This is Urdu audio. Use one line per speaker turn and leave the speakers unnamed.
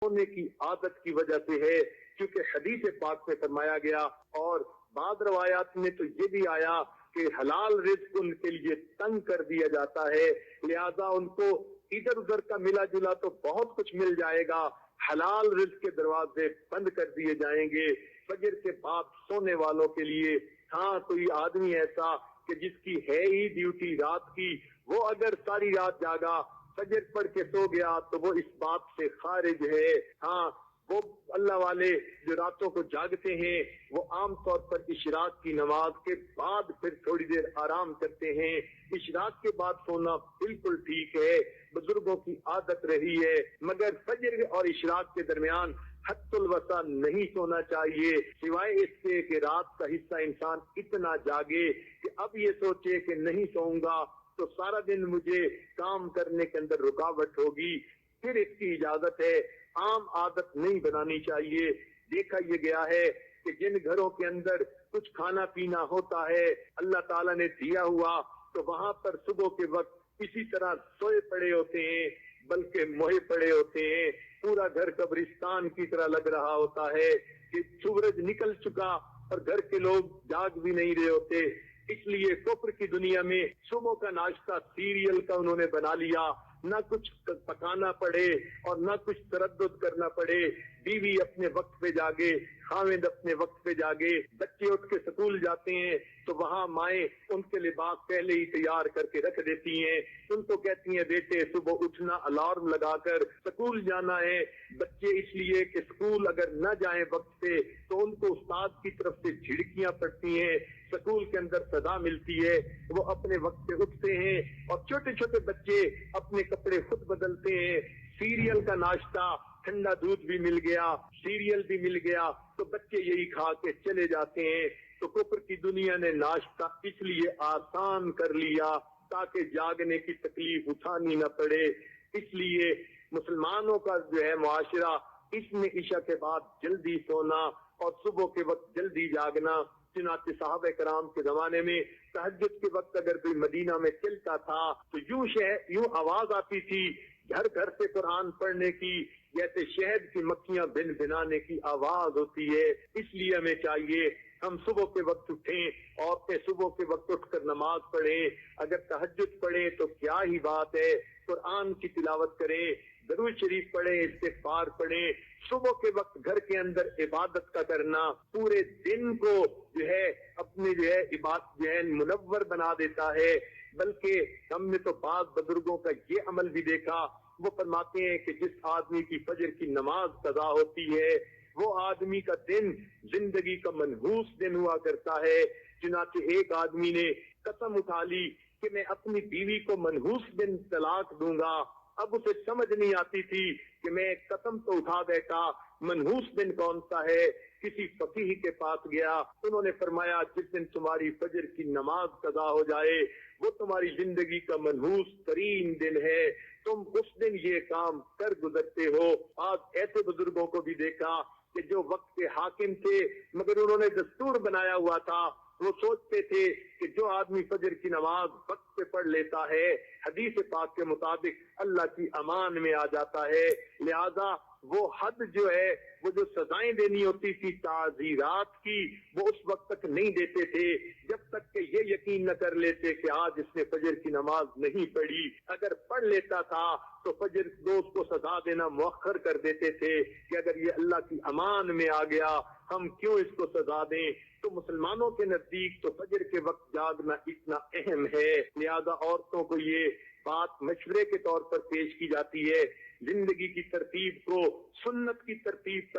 سونے کی عادت کی وجہ سے ہے، کیونکہ حدیث پاک میں فرمایا گیا اور بعض روایات میں تو یہ بھی آیا کہ حلال رزق ان کے لیے تنگ کر دیا جاتا ہے، لہذا ان کو ادھر ادھر کا ملا جلا تو بہت کچھ مل جائے گا، حلال رزق کے دروازے بند کر دیے جائیں گے فجر کے بعد سونے والوں کے لیے۔ ہاں کوئی آدمی ایسا کہ جس کی ہے ہی ڈیوٹی رات کی، وہ اگر ساری رات جاگا فجر پڑھ کے سو گیا تو وہ اس بات سے خارج ہے۔ ہاں وہ اللہ والے جو راتوں کو جاگتے ہیں وہ عام طور پر اشراق کی نماز کے بعد پھر تھوڑی دیر آرام کرتے ہیں، اشراق کے بعد سونا بالکل ٹھیک ہے، بزرگوں کی عادت رہی ہے، مگر فجر اور اشراق کے درمیان حد الوسع نہیں سونا چاہیے، سوائے اس کے کہ رات کا حصہ انسان اتنا جاگے کہ اب یہ سوچے کہ نہیں سوؤں گا تو سارا دن مجھے کام کرنے کے اندر رکاوٹ ہوگی، پھر اس کی اجازت ہے، عام عادت نہیں بنانی چاہیے۔ دیکھا یہ گیا ہے کہ جن گھروں کے اندر کچھ کھانا پینا ہوتا ہے اللہ تعالیٰ نے دیا ہوا، تو وہاں پر صبح کے وقت اسی طرح سوئے پڑے ہوتے ہیں بلکہ موئے پڑے ہوتے ہیں، پورا گھر قبرستان کی طرح لگ رہا ہوتا ہے کہ سورج نکل چکا اور گھر کے لوگ جاگ بھی نہیں رہے ہوتے۔ اس لیے کفر کی دنیا میں صبح کا ناشتہ سیریل کا انہوں نے بنا لیا، نہ کچھ پکانا پڑے اور نہ کچھ تردد کرنا پڑے، بیوی اپنے وقت پہ جاگے، خاوند اپنے وقت پہ جاگے، بچے اٹھ کے سکول جاتے ہیں تو وہاں مائیں ان کے لباس پہلے ہی تیار کر کے رکھ دیتی ہیں، ان کو کہتی ہیں بیٹے صبح اٹھنا الارم لگا کر سکول جانا ہے، بچے اس لیے کہ سکول اگر نہ جائیں وقت پہ تو ان کو استاد کی طرف سے جھڑکیاں پڑتی ہیں، سکول کے اندر سزا ملتی ہے، وہ اپنے وقت پہ اٹھتے ہیں اور چھوٹے چھوٹے بچے اپنے کپڑے خود بدلتے ہیں، سیریل کا ناشتہ، ٹھنڈا دودھ بھی مل گیا، سیریل بھی مل گیا تو بچے یہی کھا کے چلے جاتے ہیں۔ تو کفر کی دنیا نے ناشتہ اس لیے آسان کر لیا تاکہ جاگنے کی تکلیف اٹھانی نہ پڑے، اس لیے مسلمانوں کا جو ہے معاشرہ اس میں عشاء کے بعد جلدی سونا اور صبح کے وقت جلدی جاگنا، چنانچہ صحابہ کرام کے زمانے میں تہجد کے وقت اگر کوئی مدینہ میں چلتا تھا تو یوں آواز آتی تھی گھر گھر سے قرآن پڑھنے کی، جیسے شہد کی مکھیاں بن بنانے کی آواز ہوتی ہے۔ اس لیے ہمیں چاہیے ہم صبح کے وقت اٹھیں، عورتیں صبح کے وقت اٹھ کر نماز پڑھیں، اگر تہجد پڑھیں تو کیا ہی بات ہے، قرآن کی تلاوت کریں، درود شریف پڑھیں، استغفار پڑھیں، صبح کے وقت گھر کے اندر عبادت کا کرنا پورے دن کو جو ہے اپنی جو ہے عبادت جو ہے منور بنا دیتا ہے۔ بلکہ ہم نے تو بعض بزرگوں کا یہ عمل بھی دیکھا، وہ فرماتے ہیں کہ جس آدمی کی فجر کی نماز قضا ہوتی ہے وہ آدمی کا دن زندگی کا منحوس دن ہوا کرتا ہے، چنانچہ ایک آدمی نے قسم اٹھا لی کہ میں اپنی بیوی کو منحوس دن طلاق دوں گا، اب اسے سمجھ نہیں آتی تھی کہ میں قسم تو اٹھا بیٹھا، منحوس دن کون سا ہے؟ کسی فقیہ کے پاس گیا، انہوں نے فرمایا جس دن تمہاری فجر کی نماز قضا ہو جائے وہ تمہاری زندگی کا منحوس ترین دن ہے، تم اس دن یہ کام کر گزرتے ہو۔ آج ایسے بزرگوں کو بھی دیکھا کہ جو وقت کے حاکم تھے مگر انہوں نے دستور بنایا ہوا تھا، وہ سوچتے تھے کہ جو آدمی فجر کی نماز وقت پہ پڑھ لیتا ہے حدیث پاک کے مطابق اللہ کی امان میں آ جاتا ہے، لہذا وہ حد جو ہے وہ جو سزائیں دینی ہوتی تھی تعزیرات کی وہ اس وقت تک نہیں دیتے تھے جب تک کہ یہ یقین نہ کر لیتے کہ آج اس نے فجر کی نماز نہیں پڑھی، اگر پڑھ لیتا تھا تو فجر دوست کو سزا دینا مؤخر کر دیتے تھے کہ اگر یہ اللہ کی امان میں آ گیا ہم کیوں اس کو سزا دیں۔ تو مسلمانوں کے نزدیک تو فجر کے وقت جاگنا اتنا اہم ہے، لہذا عورتوں کو یہ بات مشورے کے طور پر پیش کی جاتی ہے، زندگی کی ترتیب کو سنت کی ترتیب